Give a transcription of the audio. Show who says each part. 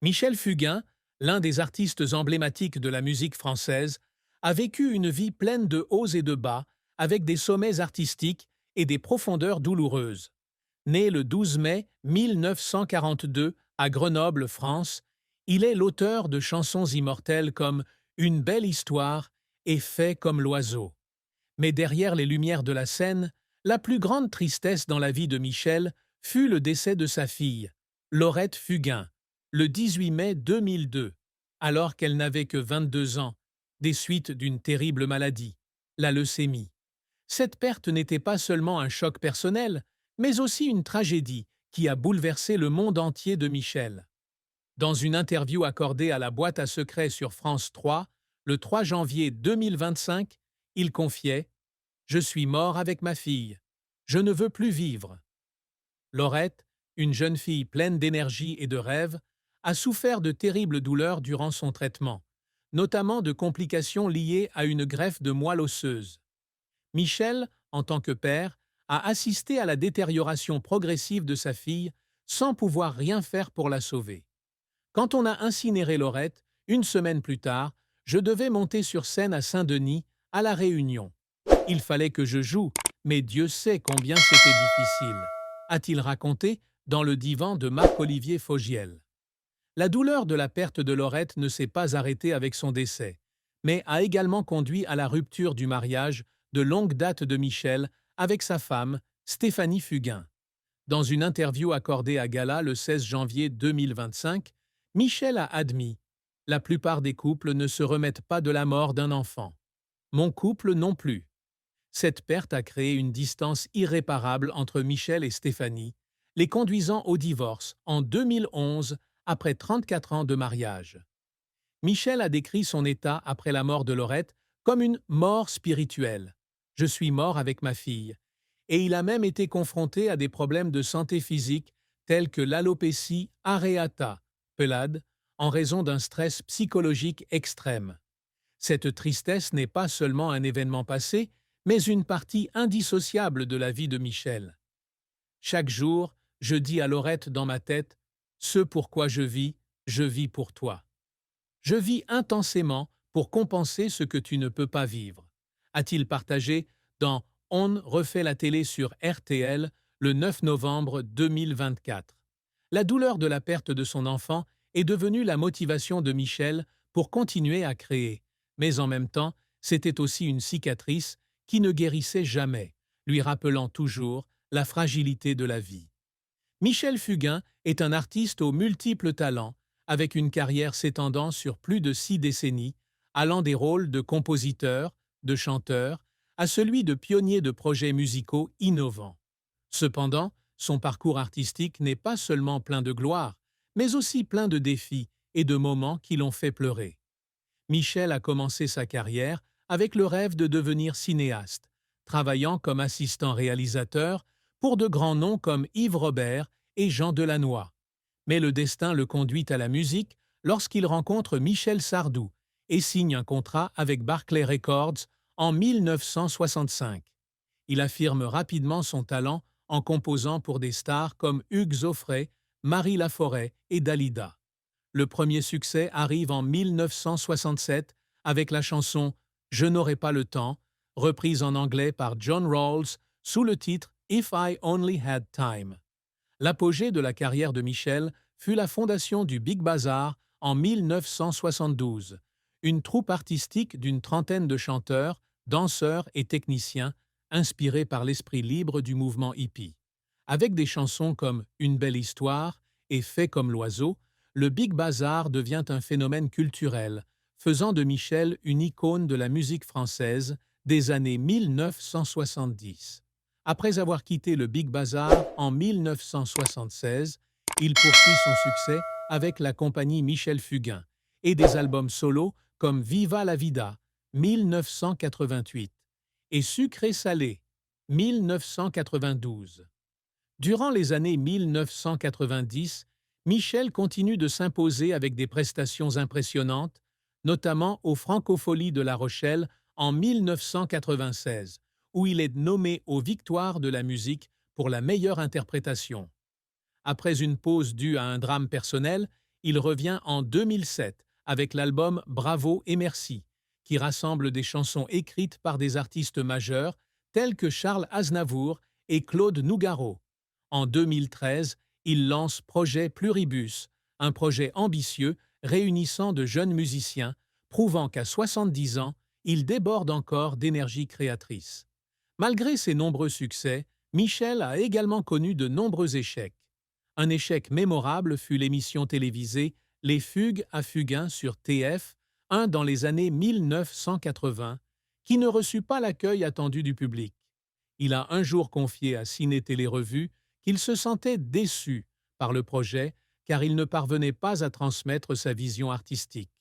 Speaker 1: Michel Fugain, l'un des artistes emblématiques de la musique française, a vécu une vie pleine de hauts et de bas, avec des sommets artistiques et des profondeurs douloureuses. Né le 12 mai 1942 à Grenoble, France, il est l'auteur de chansons immortelles comme Une belle histoire et Fait comme l'oiseau. Mais derrière les lumières de la scène, la plus grande tristesse dans la vie de Michel fut le décès de sa fille, Laurette Fugain, le 18 mai 2002, alors qu'elle n'avait que 22 ans, des suites d'une terrible maladie, la leucémie. Cette perte n'était pas seulement un choc personnel, mais aussi une tragédie qui a bouleversé le monde entier de Michel. Dans une interview accordée à la boîte à secrets sur France 3, le 3 janvier 2025, il confiait je suis mort avec ma fille. Je ne veux plus vivre. Laurette, une jeune fille pleine d'énergie et de rêves, a souffert de terribles douleurs durant son traitement, notamment de complications liées à une greffe de moelle osseuse. Michel, en tant que père, a assisté à la détérioration progressive de sa fille sans pouvoir rien faire pour la sauver. Quand on a incinéré Laurette, une semaine plus tard, je devais monter sur scène à Saint-Denis, à La Réunion. Il fallait que je joue, mais Dieu sait combien c'était difficile, a-t-il raconté dans le divan de Marc-Olivier Fogiel. La douleur de la perte de Laurette ne s'est pas arrêtée avec son décès, mais a également conduit à la rupture du mariage de longue date de Michel avec sa femme, Stéphanie Fugain. Dans une interview accordée à Gala le 16 janvier 2025, Michel a admis « La plupart des couples ne se remettent pas de la mort d'un enfant. Mon couple non plus. » Cette perte a créé une distance irréparable entre Michel et Stéphanie, les conduisant au divorce en 2011 après 34 ans de mariage. Michel a décrit son état après la mort de Laurette comme une mort spirituelle. Je suis mort avec ma fille. Et il a même été confronté à des problèmes de santé physique tels que l'alopécie areata, pelade, en raison d'un stress psychologique extrême. Cette tristesse n'est pas seulement un événement passé, mais une partie indissociable de la vie de Michel. Chaque jour, je dis à Laurette dans ma tête « Ce pourquoi je vis pour toi. Je vis intensément pour compenser ce que tu ne peux pas vivre », a-t-il partagé dans On refait la télé sur RTL le 9 novembre 2024. La douleur de la perte de son enfant est devenue la motivation de Michel pour continuer à créer, mais en même temps, c'était aussi une cicatrice qui ne guérissait jamais, lui rappelant toujours la fragilité de la vie. Michel Fugain est un artiste aux multiples talents, avec une carrière s'étendant sur plus de 6 décennies, allant des rôles de compositeur, de chanteur, à celui de pionnier de projets musicaux innovants. Cependant, son parcours artistique n'est pas seulement plein de gloire, mais aussi plein de défis et de moments qui l'ont fait pleurer. Michel a commencé sa carrière avec le rêve de devenir cinéaste, travaillant comme assistant réalisateur pour de grands noms comme Yves Robert et Jean Delannoy. Mais le destin le conduit à la musique lorsqu'il rencontre Michel Sardou et signe un contrat avec Barclay Records en 1965. Il affirme rapidement son talent en composant pour des stars comme Hugues Aufray, Marie Laforêt et Dalida. Le premier succès arrive en 1967 avec la chanson Je n'aurai pas le temps, reprise en anglais par John Rawls sous le titre If I Only Had Time. L'apogée de la carrière de Michel fut la fondation du Big Bazar en 1972, une troupe artistique d'une trentaine de chanteurs, danseurs et techniciens inspirés par l'esprit libre du mouvement hippie. Avec des chansons comme Une belle histoire et Fait comme l'oiseau, le Big Bazar devient un phénomène culturel, faisant de Michel une icône de la musique française des années 1970. Après avoir quitté le Big Bazar en 1976, il poursuit son succès avec la compagnie Michel Fugain et des albums solo comme Viva la Vida 1988 et Sucré Salé 1992. Durant les années 1990, Michel continue de s'imposer avec des prestations impressionnantes, notamment aux Francopholies de La Rochelle en 1996, où il est nommé aux Victoires de la musique pour la meilleure interprétation. Après une pause due à un drame personnel, Il revient en 2007 avec l'album Bravo et Merci, qui rassemble des chansons écrites par des artistes majeurs tels que Charles Aznavour et Claude Nougaro. En 2013, il lance Projet Pluribus, un projet ambitieux réunissant de jeunes musiciens, prouvant qu'à 70 ans, il déborde encore d'énergie créatrice. Malgré ses nombreux succès, Michel a également connu de nombreux échecs. Un échec mémorable fut l'émission télévisée Les Fugues à Fugain sur TF, dans les années 1980, qui ne reçut pas l'accueil attendu du public. Il a un jour confié à Ciné Télé Revue qu'il se sentait déçu par le projet car il ne parvenait pas à transmettre sa vision artistique.